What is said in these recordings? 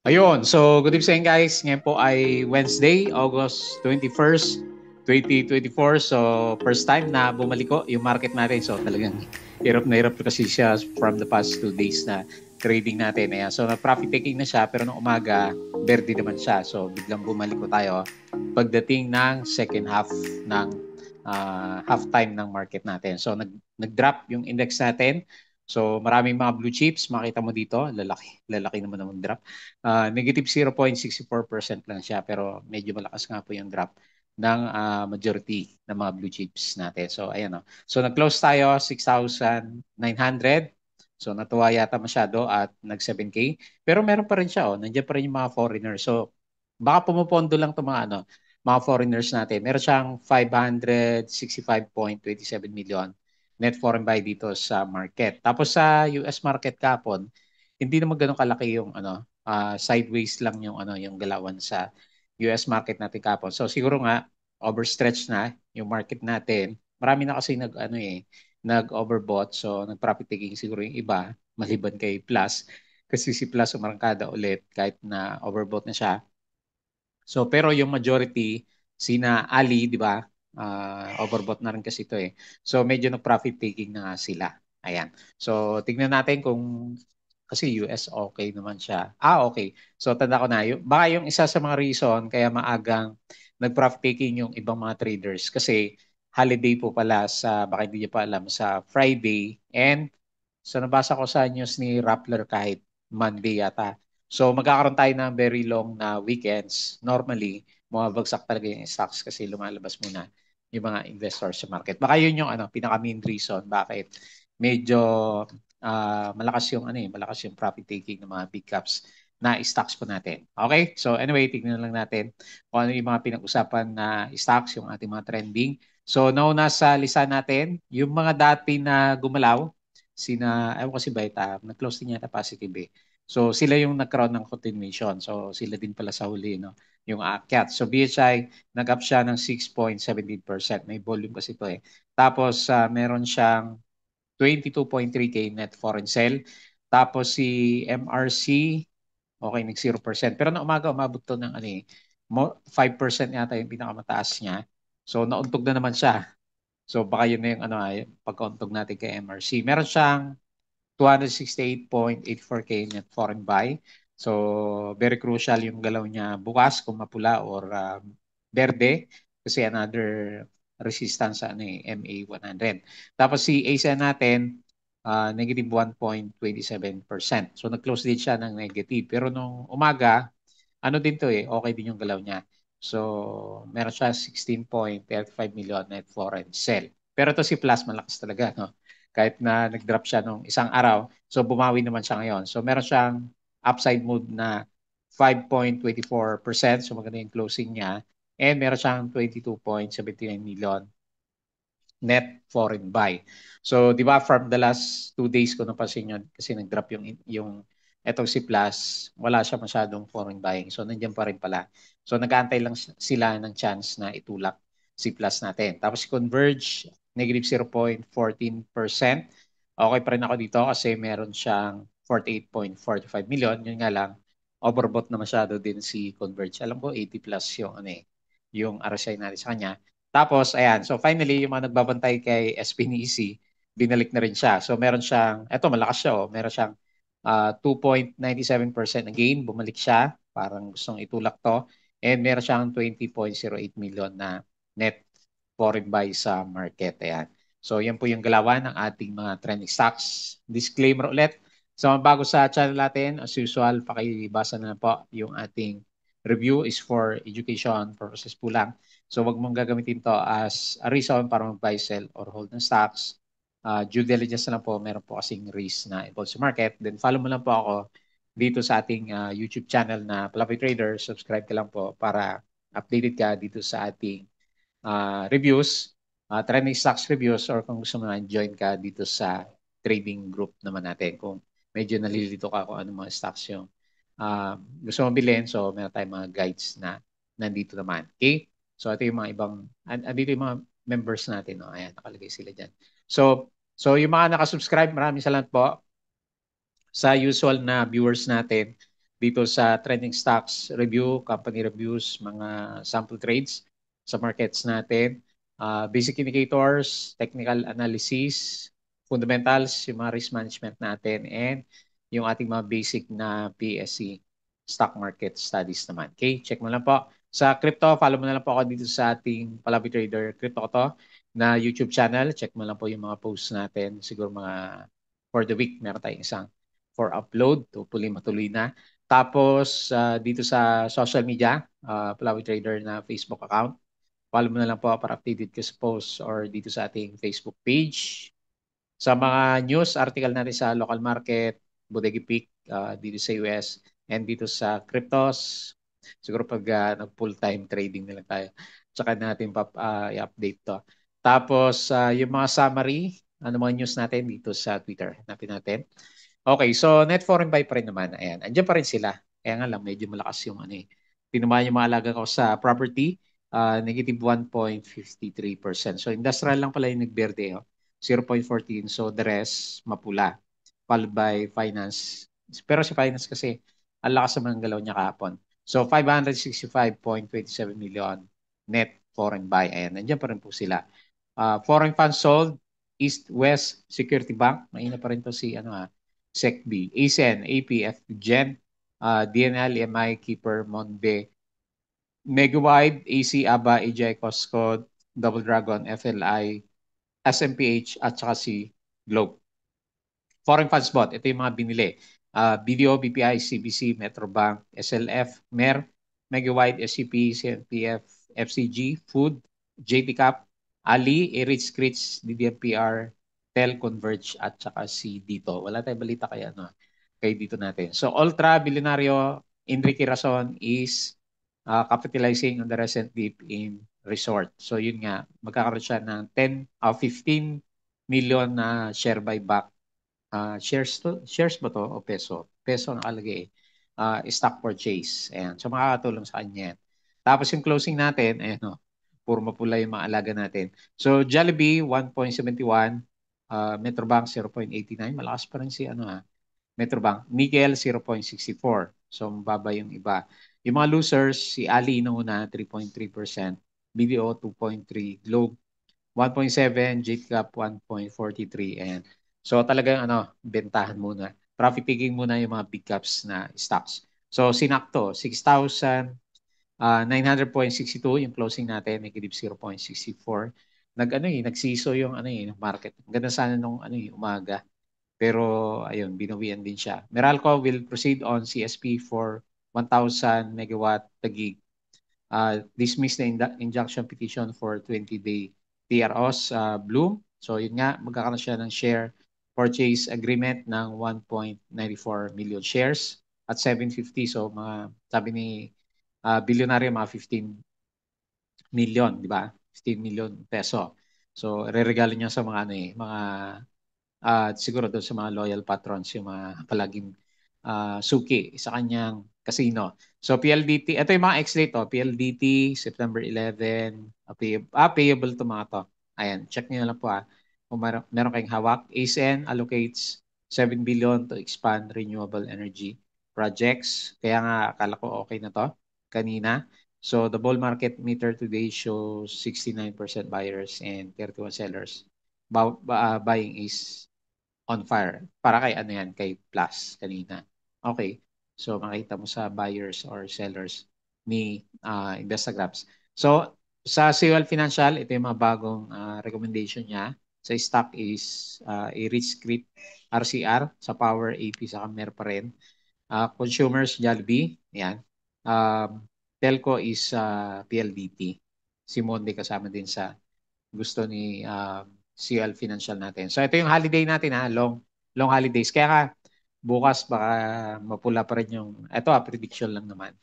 Ayun, so good evening guys. Ngayon po ay Wednesday, August 21st, 2024. So first time na bumalik ko yung market natin. So talagang hirap na hirap kasi siya from the past 2 days na trading natin. Ayan. So profit taking na siya pero nung umaga, verde naman siya. So biglang bumalik ko tayo pagdating ng second half ng half time ng market natin. So nag-drop yung index natin. So maraming mga blue chips, makita mo dito, lalaki naman ng drop. Negative 0.64% lang siya pero medyo malakas nga po yung drop ng majority ng mga blue chips natin. So ayan o. So nag-close tayo 6,900. So natuwa yata masyado at nag 7K. Pero meron pa rin siya oh. Nandiyan pa rin yung mga foreigners. So baka pumupondo lang 'tong mga foreigners natin. Meron siyang 565.27 million net foreign buy dito sa market. Tapos sa US market kapon, hindi naman ganoon kalaki yung sideways lang yung yung galawan sa US market natin kapon. So siguro nga overstretched na yung market natin. Marami na kasi nag-overbought, so nag-profit taking siguro yung iba maliban kay Plus kasi si Plus umarangkada ulit kahit na overbought na siya. So pero yung majority sina Ali, 'di ba? Overbought na rin kasi ito eh. So medyo nag-profit taking na nga sila. Ayan. So tignan natin kung kasi US okay naman siya. Okay. So tanda ko na. Baka yung isa sa mga reason kaya maagang nag-profit taking yung ibang mga traders kasi holiday po pala sa, baka hindi niyo pa alam, sa Friday and so nabasa ko sa news ni Rappler kahit Monday yata. So magkakaroon tayo ng very long na weekends. Normally, bumabagsak talaga yung stocks kasi lumalabas muna yung mga investors sa market. Baka yun yung pinaka main reason bakit medyo malakas yung profit taking ng mga big caps na stocks po natin. Okay? So anyway, tignan lang natin kung ano yung mga pinag-usapan na stocks, yung ating mga trending. So nauna sa lista natin, yung mga dati na gumalaw, ewan ko si Baita, nag-close din yata positive eh. So sila yung nagkaroon ng continuation. So sila din pala sa huli, no? Yung ACAT. So BHI, nag-up siya ng 6.17%. May volume kasi ito eh. Tapos meron siyang 22.3K net foreign sale. Tapos si MRC, okay, nag 0%. Pero na umaga, umabot to ng 5% yata yung pinakamataas niya. So nauntog na naman siya. So baka yun na yung pagkauntog natin kay MRC. Meron siyang 268.84K net foreign buy. So very crucial yung galaw niya bukas kung mapula or berde kasi another resistance sa MA100. Tapos si ASIA natin negative 1.27%. So nag-close din siya ng negative. Pero nung umaga, ano din to eh, okay din yung galaw niya. So meron siya 16.35 million net foreign sell. Pero to si Plus malakas talaga, no? Kahit na nag-drop siya nung isang araw, so bumawi naman siya ngayon. So meron siyang upside move na 5.24%, so maganda yung closing niya. And meron siyang 22.79 million net foreign buy. So, di ba from the last 2 days ko napansin yun kasi nag-drop yung etong si Plus, wala siya masyadong foreign buying. So, nandiyan pa rin pala. So, nag-aantay lang sila ng chance na itulak si Plus natin. Tapos si Converge, negative 0.14%. Okay pa rin ako dito kasi meron siyang 48.45 million. Yun nga lang, overbought na masyado din si Converge. Alam ko, 80 plus yung RSI natin sa kanya. Tapos, ayan. So, finally, yung mga nagbabantay kay SPNEC, binalik na rin siya. So, meron siyang, eto, malakas siya, oh. Meron siyang 2.97% na gain. Bumalik siya. Parang gustong itulak to. And meron siyang 20.08 million na net foreign buy sa market. Ayan. So, yan po yung galawan ng ating mga trending stocks. Disclaimer ulit. So, bago sa channel natin, as usual, pakibasa na po yung ating review is for education purposes po lang. So wag mong gagamitin to as a reason para mag-buy, sell, or hold ng stocks. Due diligence na lang po, meron po kasing risk na involved sa market. Then follow mo lang po ako dito sa ating YouTube channel na Palapay Trader. Subscribe ka lang po para updated ka dito sa ating reviews, trending stocks reviews, or kung gusto mo na join ka dito sa trading group naman natin. Kung medyo nalilito ka kung ano mga stocks yung gusto mong bilhin, so meron tayong mga guides na nandito naman. Okay? So ito yung mga andito yung mga members natin. No? Ayan, nakalagay sila dyan. So yung mga nakasubscribe, maraming salamat po sa usual na viewers natin. dito sa trending stocks review, company reviews, mga sample trades sa markets natin, basic indicators, technical analysis, fundamentals, yung mga risk management natin, and yung ating mga basic na PSC stock market studies naman. Okay, check mo lang po. Sa crypto, follow mo na lang po ako dito sa ating Palabi Trader Crypto ko to na YouTube channel. Check mo lang po yung mga posts natin. Siguro mga for the week, meron tayong isang for upload. Hopefully matuloy na. Tapos dito sa social media, Palabi Trader na Facebook account. Follow mo na lang po para updated ka sa posts or dito sa ating Facebook page. Sa mga news article natin sa local market, Bodega Peak dito sa US and dito sa cryptos, siguro pag nag full-time trading na lang tayo, tsaka natin i-update to. Tapos yung mga summary, ano mga news natin dito sa Twitter, hanapin natin. Okay, so net foreign buy pa rin naman. Ayan, andyan pa rin sila. Kaya nga lang, medyo malakas yung ano eh. Tinumahan yung mga alaga ko sa property, negative 1.53%. So industrial lang pala yung nagberde, 0.14. So the rest, mapula. Followed by finance. Pero si finance kasi, ang lakas naman ang galaw niya kahapon. So 565.27 million net foreign buy. Ayan, nandiyan pa rin po sila. Foreign funds sold, East West Security Bank. Maina pa rin to si SecB, ASEN, APF, Gen, DNL, MI, Keeper, Monde, Megawide, AC, ABA, AGI, Costco, Double Dragon, FLI, SMPH, at saka si Globe. Foreign funds bought, ito yung mga binili. BDO, BPI, CBC, Metrobank, SLF, MER, Megawide, SCP, CNPF, FCG, Food, JP Cap, Ali, Erich Scritch, DDMPR, Tel, Converge, at saka si Dito. Wala tayong balita kaya kay Dito natin. So, Ultra Billionario, Enrique Rason is capitalizing on the recent dip in resort. So, yun nga, magkakaroon siya ng 15 million na share buyback. Shares ba to o peso? Peso nakalagay. Stock purchase. Ayan. So makakatulong sa kanya yan. Tapos yung closing natin, ayan puro mapula yung mga alaga natin. So Jollibee 1.71, Metrobank 0.89, malakas pa rin si Metrobank. Nickel 0.64. So mababa yung iba. Yung mga losers, si Ali una 3.3%, BDO 2.3, Globe 1.7, JCap 1.43, and so talagang bentahan muna. Profit taking muna yung mga big caps na stocks. So sinakto 6,900.62 yung closing natin, negative 0.64. Nagsiso yung market. Ganda sana nung umaga. Pero ayun, binawian din siya. Meralco will proceed on CSP for 1,000 megawatt tagig. Dismiss the injunction petition for 20-day TROs, Bloom. So yun nga, magkakaroon siya ng share purchase agreement ng 1.94 million shares at 750. So mga sabi ni bilyonaryo, mga 15 million, di ba? 15 million peso. So reregalo niya sa mga mga siguro doon sa mga loyal patrons, yung mga palaging suki sa kanyang casino. So PLDT, ito yung mga ex-date, PLDT, September 11, payable to mga to. Ayan, check niyo na lang po kung meron kayong hawak. ASN allocates 7 billion to expand renewable energy projects. Kaya nga, akala ko okay na to kanina. So the bull market meter today shows 69% buyers and 31 sellers. Buying is on fire. Para kay yan, kay Plus kanina. Okay. So makita mo sa buyers or sellers ni Instagrams. So sa COL Financial, ito yung mga bagong recommendation niya. Sa stock is a Rich Script RCR, sa Power AP, sa Mer pa rin. Consumers, Jollibee, yan. Telco is PLDT. Si Monde kasama din sa gusto ni CL Financial natin. So ito yung holiday natin long holidays. Kaya nga bukas baka mapula pa rin ito prediction lang naman.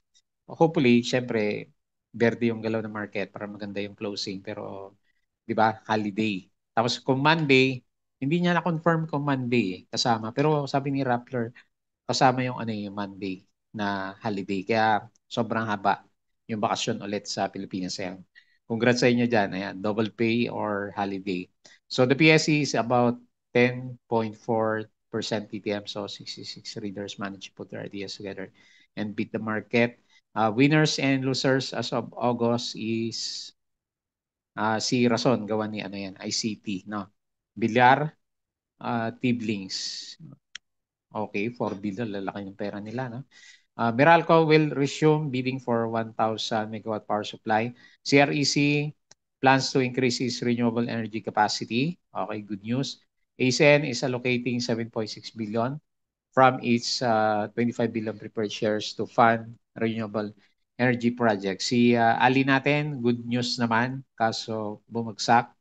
Hopefully, syempre, berde yung galaw ng market para maganda yung closing. Pero, di ba, holiday. Tapos kung Monday, hindi niya na-confirm kung Monday kasama. Pero sabi ni Rappler, kasama yung Monday na holiday. Kaya sobrang haba yung bakasyon ulit sa Pilipinas. Ayan. Congrats sa inyo dyan. Ayan, double pay or holiday. So the PSE is about 10.4% TTM. So 66 readers manage to put their ideas together and beat the market. Winners and losers as of August is si Rason, gawa ni ano yan, ICT, no? Bilyar, Tiblings. Okay, 4 billion, lalaki ng pera nila, no? Meralco will resume bidding for 1,000 megawatt power supply. CREC plans to increase its renewable energy capacity. Okay, good news. ACN is allocating 7.6 billion from its 25 billion preferred shares to fund renewable energy projects. Si Ali natin, good news naman, kaso bumagsak.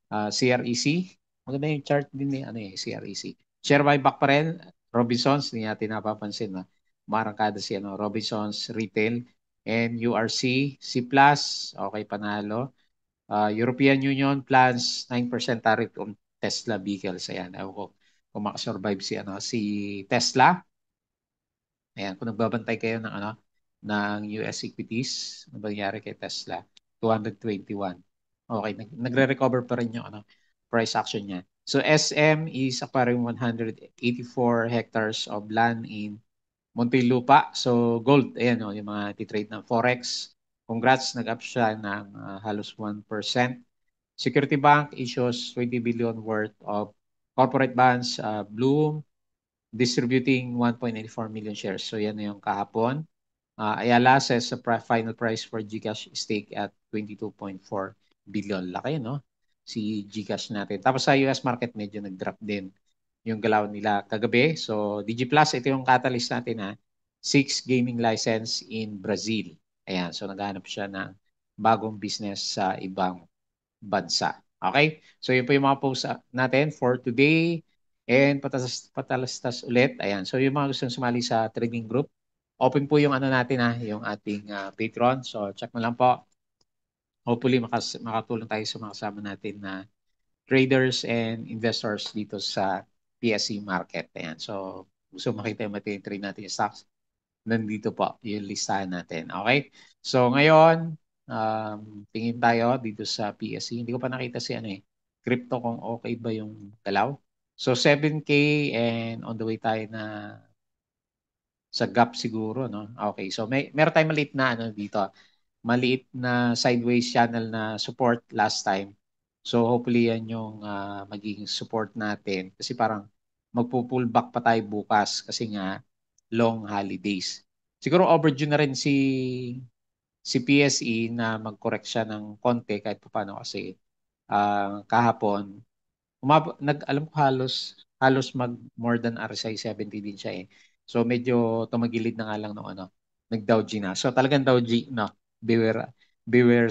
CREC, maganda yung chart din ni ano CREC. Share buyback pa rin, Robinsons, hindi natin napapansin na marangkada si Robinsons Retail and URC, C+, okay, panalo. European Union plans 9% tariff on Tesla vehicles. Ayan, ewan ko kung makasurvive si Tesla. Ayan, kung nagbabantay kayo ng US equities, ano ba nangyari kay Tesla? 221. Okay, nagre-recover pa rin yung price action niya. So SM is acquiring 184 hectares of land in Muntinlupa. So gold, ayan yung mga titrade ng Forex. Congrats, nag-up siya ng halos 1%. Security Bank issues 20 billion worth of corporate bonds. Bloom distributing 1.84 million shares. So yan yung kahapon. Ayala says the final price for GCash stake at 22.4 billion. Laki, no? Si GCash natin. Tapos sa US market, medyo nag-drop din yung galaw nila kagabi. So DG Plus, ito yung catalyst natin, ha? 6 gaming license in Brazil. Ayan, so naghanap siya ng bagong business sa ibang bansa. Okay? So yun po yung mga posts natin for today. And patalastas ulit. Ayan. So yung mga gustong sumali sa trading group, open po yung natin, yung ating Patreon. So check mo lang po. Hopefully makatulong tayo sa mga kasama natin na traders and investors dito sa PSE market. Ayan. So gusto makita yung trade natin yung stocks, nandito po yung listahan natin. Okay? So ngayon, tingin tayo dito sa PSE. Hindi ko pa nakita si crypto kung okay ba yung galaw. So 7K and on the way tayo na sa gap siguro, no? Okay. So meron tayong maliit na dito. Maliit na sideways channel na support last time. So hopefully yan yung magiging support natin kasi parang magpo-pull back pa tayo bukas kasi nga long holidays. Siguro overdue na rin si PSE na mag-correct siya ng konti kahit paano kasi kahapon alam ko halos mag more than RSI 70 din siya eh. So medyo tumagilid na nga lang ng nag-Dow G na. So talagang Dow G, no, beware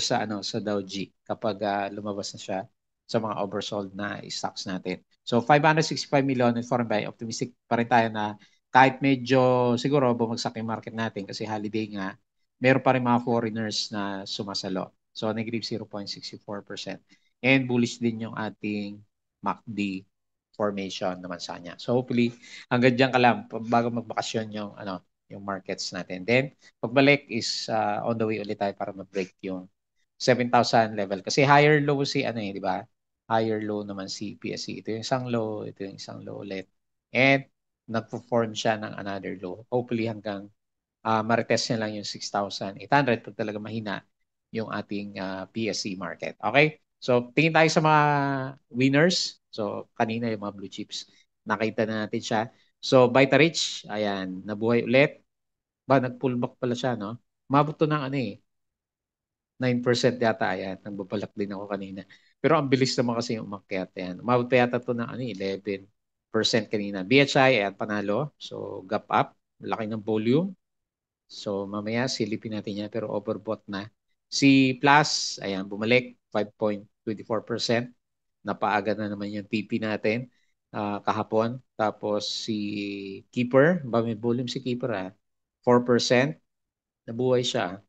sa Dow G kapag lumabas na siya sa mga oversold na stocks natin. So 565 million in foreign buy, optimistic pa rin tayo na kahit medyo siguro bumagsak yung market natin kasi holiday nga, meron pa rin mga foreigners na sumasalo. So negative 0.64%. And bullish din yung ating MACD formation naman sa kanya. So hopefully hanggang diyan ka lang bago magbakasyon yung markets natin. Then pagbalik is on the way ulit tayo para ma-break yung 7,000 level kasi higher low si di ba? Higher low naman si PSE. Ito yung isang low, ito yung isang low ulit. And nagpo-form siya ng another low. Hopefully hanggang ma-retest niya lang yung 6,800 pag talaga mahina yung ating PSE market. Okay? So, tingin tayo sa mga winners. So, kanina yung mga blue chips. Nakita na natin siya. So, Vitarich, ayan, nabuhay ulit. Nag-pullback pala siya, no? Mabot to ng 9% yata, ayan. Nagbabalak din ako kanina. Pero ang bilis naman kasi yung umakyat, ayan. Umabot pa yata to ng 11% kanina. BHI, ayan, panalo. So, gap up. Laki ng volume. So mamaya silipin natin yan pero overbought na. Si Plus, ayan, bumalik 5.24%. Napaaga na naman yung TP natin kahapon. Tapos si Keeper, may volume si Keeper 4%. Nabuhay siya.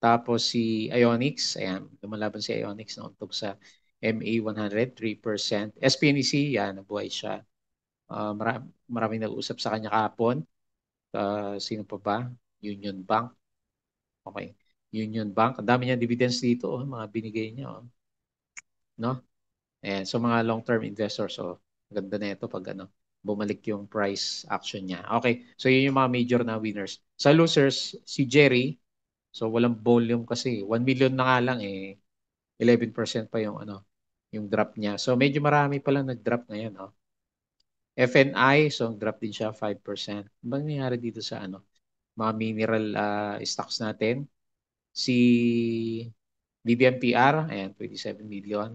Tapos si Ionix, ayan, lumalaban si Ionix na untog sa MA100, 3%. SPNEC, yan, nabuhay siya. Maraming nag-usap sa kanya kahapon. Sino pa ba? Union Bank. Okay. Union Bank. Ang dami niya dividends dito, mga binigay niya. No? Ayan. So mga long-term investors, ganda na ito pag bumalik yung price action niya. Okay, so yun yung mga major na winners. Sa losers, si Jerry, so walang volume kasi 1 million na nga lang 11% pa yung yung drop niya. So medyo marami pa lang nag-drop ngayon, oh. FNI, so drop din siya 5%. Ano bang nangyari dito sa mga mineral stocks natin? Si BBMPR, ayan, 27 million.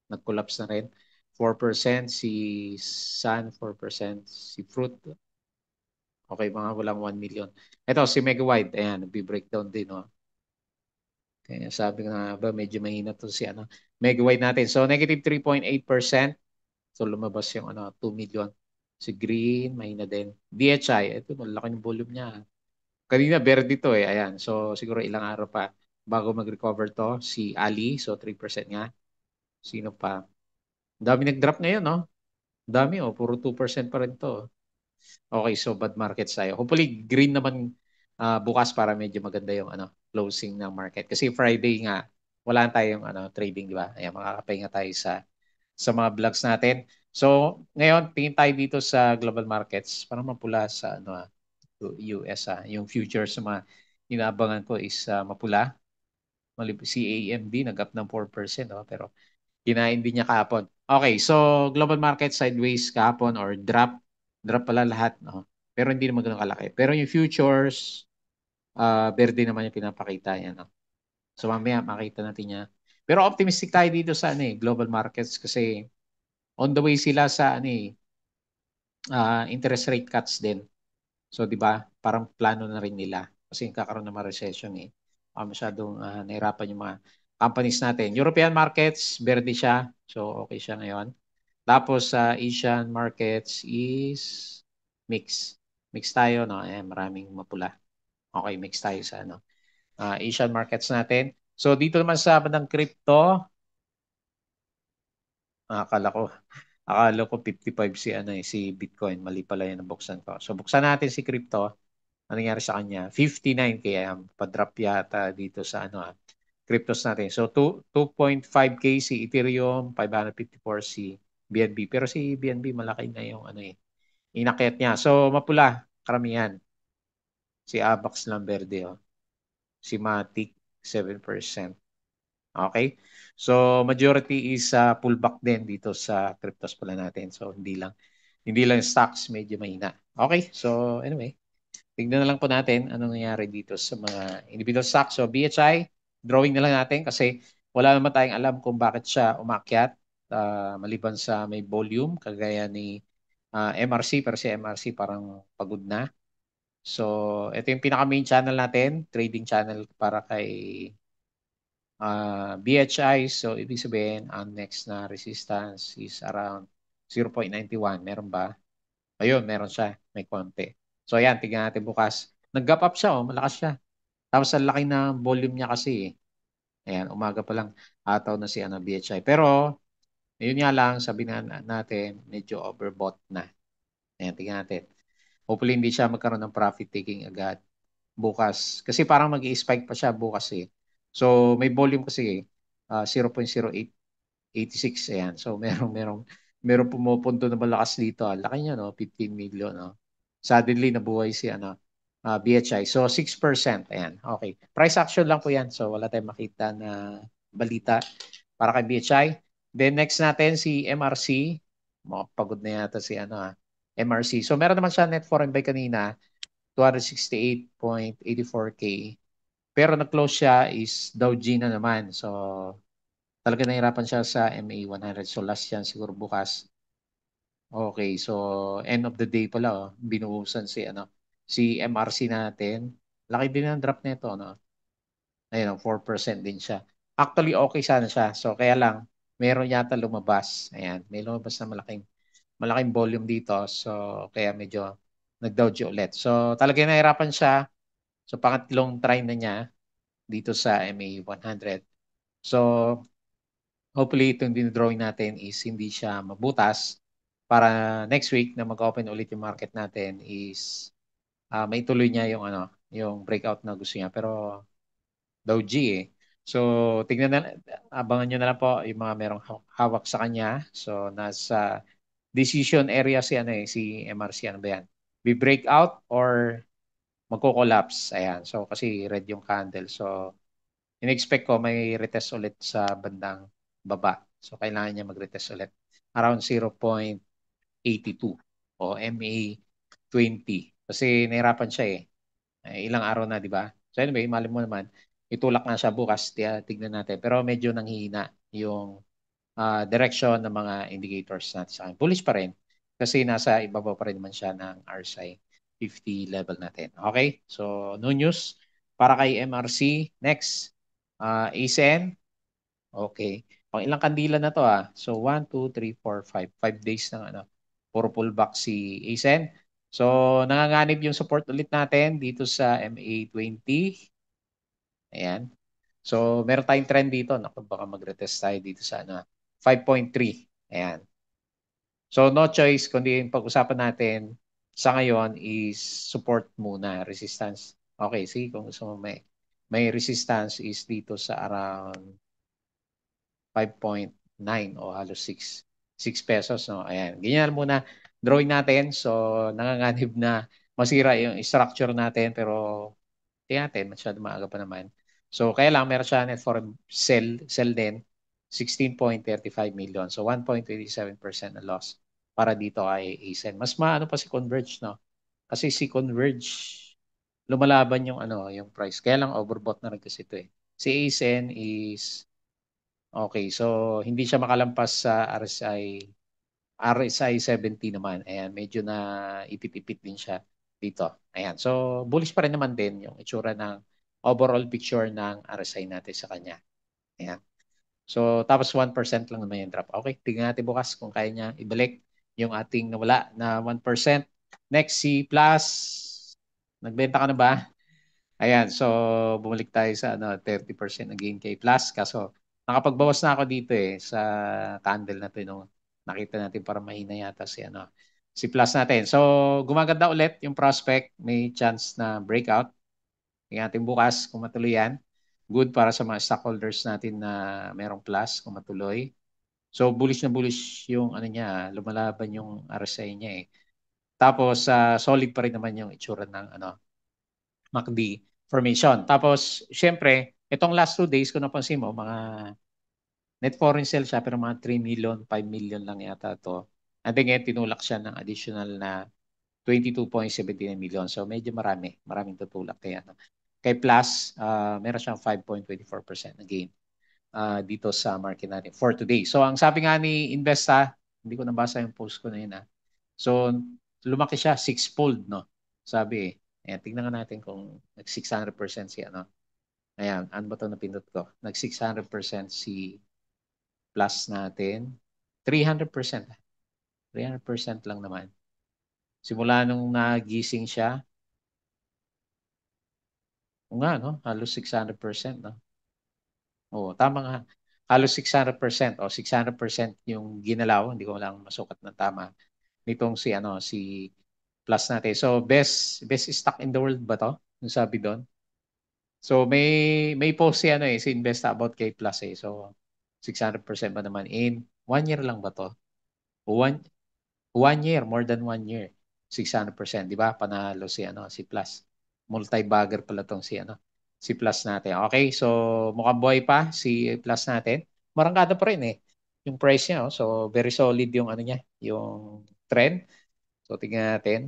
Nag-collapse na rin. 4%, si Sun, 4%, si Fruit, okay, mga walang 1 million. Ito, si Megawide, ayan, nag-breakdown din, no? Kaya sabi ko na ba, medyo mahina to si Megawide natin. So, negative 3.8%. So, lumabas yung 2 million. Si Green, mahina din. DHI, ito, malaki ng volume niya. Kanina, verde to eh. Ayan. So, siguro ilang araw pa bago mag-recover to. Si Ali, so 3% nga. Sino pa? Dami nag-drop ngayon, no? Dami, oh. Puro 2% pa rin to. Okay, so bad markets tayo. Hopefully, green naman bukas para medyo maganda yung closing ng market. Kasi Friday nga, wala tayong trading, di ba? Ayan, makakapahinga tayo sa mga vlogs natin. So, ngayon, tingin tayo dito sa global markets. Parang mapula sa US. Yung futures sa mga inaabangan ko is mapula. Si AMD nag-up ng 4%. Oh, pero kinain din niya kahapon. Okay, so global market sideways kahapon or drop. Drop pala lahat. No? Pero hindi naman ganun kalaki. Pero yung futures, verde naman yung pinapakita yan. No? So mamaya makita natin niya. Pero optimistic tayo dito sa global markets kasi on the way sila sa interest rate cuts din. So 'di ba? Parang plano na rin nila kasi kakaroon ng recession eh. Masyadong nahirapan yung mga companies natin. European markets, verde siya. So okay siya ngayon. Tapos sa Asian markets is mix. Mix tayo, no? Maraming mapula. Okay, mix tayo sa Asian markets natin. So dito naman sa bandang crypto, akala ko 55 si Bitcoin. Mali pala yan ang buksan ko. So buksan natin si crypto. Ano nangyari sa kanya? 59 kaya pa-drop yata dito sa cryptos natin. So 2.5K si Ethereum, 554 si BNB. Pero si BNB malaki na yung inakyat niya. So mapula karamihan. Si Abax lang verde, oh. Si Matic 7%. Okay? So majority is pullback din dito sa cryptos pala natin. So hindi lang stocks medyo mahina. Okay? So anyway, tignan na lang po natin anong nangyari dito sa mga individual stocks. So BHI, drawing na lang natin kasi wala naman tayong alam kung bakit siya umakyat maliban sa may volume kagaya ni MRC, pero si MRC parang pagod na. So ito yung pinaka main channel natin, trading channel para kay BHI. So ibig sabihin ang next na resistance is around 0.91. Meron ba? Ayun, meron siya. May konti. So ayan, tignan natin bukas. Nag-gap up siya, oh, malakas siya. Tapos ang laki na volume niya kasi. Ayan, umaga pa lang ataw na si BHI. Pero, yun nga lang, sabi natin, medyo overbought na. Ayan, tignan natin. Hopefully, hindi siya magkaroon ng profit taking agad bukas. Kasi parang mag-i-spike pa siya bukas eh. So, may volume kasi 0.0886. Ayan. So, meron pumupunto na malakas dito. Laki niya, no? 15 million, no? Suddenly, nabuhay si BHI. So, 6%. Ayan. Okay. Price action lang po yan. So, wala tayong makita na balita para kay BHI. Then, next natin si MRC. Pagod na yata si MRC. So, meron naman siya net foreign buy kanina. 268.84K. Pero nag-close siya is Dow G na naman. So, talaga nahirapan siya sa MA 100. So, last yan siguro bukas. Okay, so end of the day pala, oh, binuhusan si MRC natin. Laki din ang drop nito, no? Ayun, 4% din siya. Actually, okay sana siya. So, kaya lang, meron yata lumabas. Ayan, may lumabas na malaking volume dito. So, kaya medyo nag-doji ulit. So, talagang nahirapan siya. So, pangatlong try na niya dito sa MA 100. So, hopefully, itong dinodrawing natin is hindi siya mabutas para next week na mag-open ulit yung market natin is maituloy niya yung breakout na gusto niya. Pero Dow G eh. So, tingnan na, abangan nyo na lang po yung mga merong hawak sa kanya. So, nasa decision area si ano eh, si MRC, ano ba yan? Be breakout or magko-collapse. Ayan. So kasi red yung candle. So in-expect ko may retest ulit sa bandang baba. So kailangan niya mag-retest ulit around 0.82 o MA20. Kasi nahirapan siya eh. Ilang araw na, di ba? So anyway, mali mo naman, itulak na siya bukas, tignan natin. Pero medyo nanghihina yung direction ng mga indicators natin sa akin. Bullish pa rin kasi nasa ibaba pa rin naman siya ng RSI 50 level natin. Okay? So, no news para kay MRC. Next, ASEN. Okay. Pang ilang kandila na to ah. So, 1, 2, 3, 4, 5. 5 days ng ano. Puro pullback si ASEN. So, nanganganib yung support ulit natin dito sa MA20. Ayan. So, meron tayong trend dito. Naku, baka mag-retest tayo dito sa ano, 5.3. Ayan. So, no choice, kundi yung pag-usapan natin sa ngayon is support muna, resistance. Okay, see, kung gusto mo may resistance is dito sa around 5.9 o halos 6 pesos. No? Ayan, ganyan muna. Drawing natin. So, nanganganib na masira yung structure natin pero tingnan natin, masyado maaga pa naman. So, kaya lang, meron siya net foreign sell din, 16.35 million. So, 1.27% na loss para dito kay ASEN. Mas maano pa si Converge, no? Kasi si Converge, lumalaban yung ano, yung price. Kaya lang overbought na rin kasi ito eh. Si ASEN is okay. So, hindi siya makalampas sa RSI 70 naman. Ayan, medyo na ipit-ipit din siya dito. Ayan. So, bullish pa rin naman din yung itsura ng overall picture ng RSI natin sa kanya. Ayan. So, tapos 1% lang naman yung drop. Okay, tingnan natin bukas kung kaya niya ibalik yung ating nawala na 1%. Next, si Plus. Nagbenta ka na ba? Ayan, so bumalik tayo sa ano, 30% na gain kay Plus. Kaso nakapagbawas na ako dito eh sa candle na to nung nakita natin para mahina yata si ano si Plus natin. So gumaganda ulit yung prospect, may chance na breakout. Tingnan natin bukas kung matuloy yan. Good para sa mga stockholders natin na merong Plus kung matuloy. So bullish na bullish yung ano niya, lumalaban yung RSI niya eh. Tapos solid pa rin naman yung itsura ng ano MACD formation. Tapos, syempre, itong last 2 days, kung napansin mo, mga net foreign sales siya, pero mga 3 million, 5 million lang yata to. And then ngayon, tinulak siya ng additional na 22.79 million. So, medyo maraming tutulak. Kaya, no? Kay Plus, meron siyang 5.24% na gain dito sa market natin for today. So, ang sabi nga ni Investa, hindi ko nabasa yung post ko na yun. So, lumaki siya six-fold, no? Sabi eh. Ayan, tingnan nga natin kung nag-600% si ano. Ayan, ano ba ito napindot ko? Nag-600% si Plus natin. 300%. 300% lang naman. Simula nung nagising siya, o nga, no? Halos 600%, no? Oo, tama nga. Halos 600%. O, 600% yung ginalaw. Hindi ko lang masukat na tama. Nitong si, ano, si Plus natin. So, best stock in the world ba to? Yung sabi doon. So may post si ano eh si Investa about kay Plus eh. So 600% ba naman in 1 year lang ba to? One 1 year, more than 1 year. 600%, di ba? Panalo si ano si Plus. Multi-bagger pala tong si ano si Plus natin. Okay, so mukhang buhay pa si Plus natin. Marangkada pa rin eh yung price niya. Oh. So very solid yung ano niya, yung trend. So tingnan natin.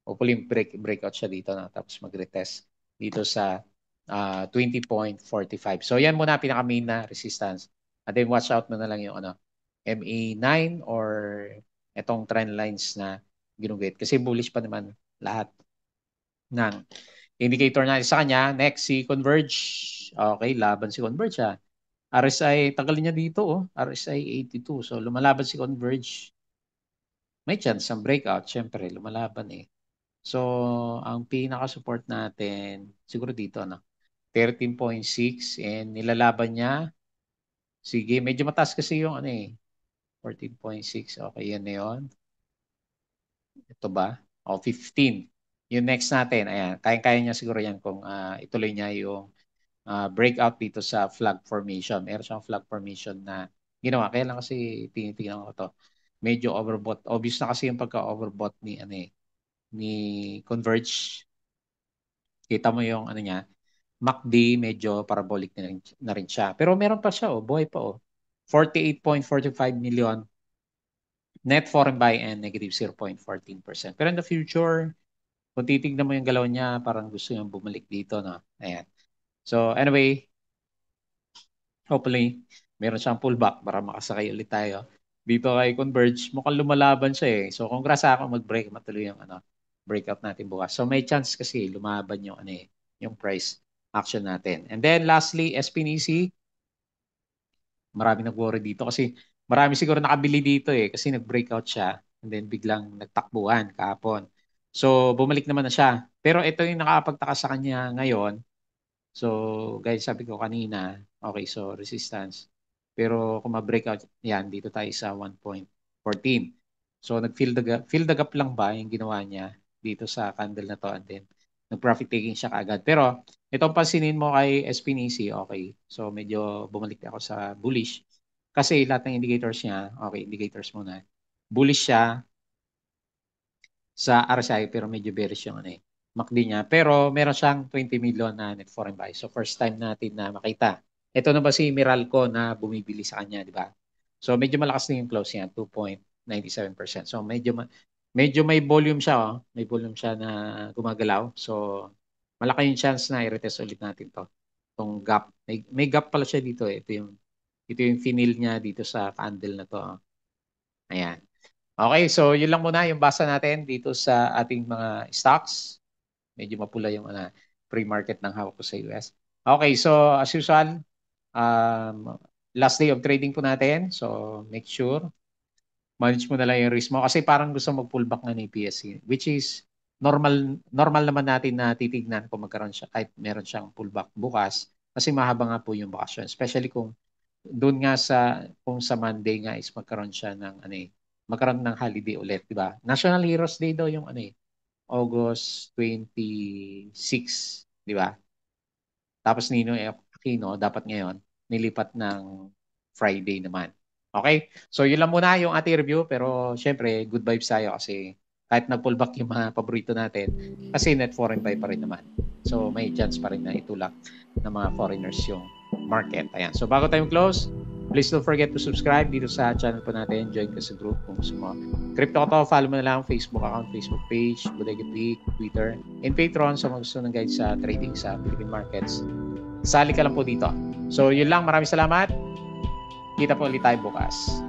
Hopefully breakout siya dito na tapos mag-retest dito sa 20.45. So yan muna pinaka main na resistance. And then watch out mo na lang yung ano MA9 or itong trend lines na ginugit kasi bullish pa naman lahat ng indicator natin sa kanya. Next si Converge. Okay, laban si Converge ha. RSI, tagal niya dito oh. RSI 82. So lumalaban si Converge. May chance ng breakout, syempre, lumalaban eh. So, ang pinaka-support natin, siguro dito, no? 13.6 and nilalaban niya. Sige, medyo mataas kasi yung ano eh. 14.6. Okay, yan na yun. Ito ba? O, 15. Yung next natin, ayan. Kaya-kaya niya siguro yan kung ituloy niya yung breakout dito sa flag formation. Meron siyang flag formation na ginawa. Kaya lang kasi tinitingnan ko to. medyo overbought. Obvious na kasi yung pagka-overbought ni ni Converge. Kita mo yung niya, MACD medyo parabolic na rin siya. Pero meron pa siya, buhay pa 48.45 million net foreign buy and negative 0.14%. Pero in the future, kung titignan mo yung galaw niya, parang gusto niyang bumalik dito, no? Ayan. So anyway, hopefully, meron siyang pullback para makasakay ulit tayo. Dito kay Converge, mukhang lumalaban siya eh. So congrats sa ako mag-break, matuloy yung breakout natin bukas. So may chance kasi lumaban yung yung price action natin. And then lastly, SPNEC, marami nag-worry dito kasi marami siguro nakabili dito eh kasi nag-breakout siya and then biglang nagtakbuhan kahapon. So bumalik naman na siya. Pero ito yung nakapagtaka sa kanya ngayon. So, guys, sabi ko kanina, okay, so resistance. Pero kung ma-breakout yan, dito tayo sa 1.14. So, fill the gap lang ba yung ginawa niya dito sa candle na to and then nag-profit taking siya kaagad. Pero itong pansinin mo kay SPNC, okay. So, medyo bumalik ako sa bullish. Kasi lahat ng indicators niya, okay, indicators muna. Bullish siya sa RSI pero medyo bearish yung MACD niya. Pero meron siyang 20 million na net foreign buy. So first time natin na makita. Ito na ba si Meralco na bumibili sa kanya, di ba? So medyo malakas na yung close niya, 2.97%. So medyo may volume siya, May volume siya na gumagalaw. So malaki yung chance na i-retest ulit natin to. Itong gap. May gap pala siya dito eh. Ito yung finil niya dito sa candle na to. Ayan. Okay, so yun lang muna yung basa natin dito sa ating mga stocks. Medyo mapula yung pre-market ng hawak ko sa US. Okay, so as usual, last day of trading po natin. So make sure, manage mo na lang yung risk mo. Kasi parang gusto mag-pullback na ni PSC, which is normal naman natin na titignan kung magkaroon siya, kahit meron siyang pullback bukas. Kasi mahaba nga po yung bakasyon. Especially kung doon nga kung sa Monday nga is magkaroon siya ng magkaroon ng holiday ulit, di ba? National Heroes Day daw yung August 26, di ba? Tapos Ninoy Aquino dapat ngayon nilipat ng Friday naman. Okay? So yun lang muna yung ating review pero syempre good vibes tayo kasi kahit nag-pullback yung mga paborito natin kasi net foreign buy pa rin naman. So may chance pa rin na itulak ng mga foreigners yung market. Ayan. So bago tayo close, please don't forget to subscribe dito sa channel po natin. Join ka sa group kung gusto mo. Crypto ko to, follow mo na lang Facebook account, Facebook page, Bodega Geek, Twitter, and Patreon sa mga gusto ng guide sa trading sa Philippine markets. Sali ka lang po dito. So yun lang, maraming salamat. Kita po ulit tayo bukas.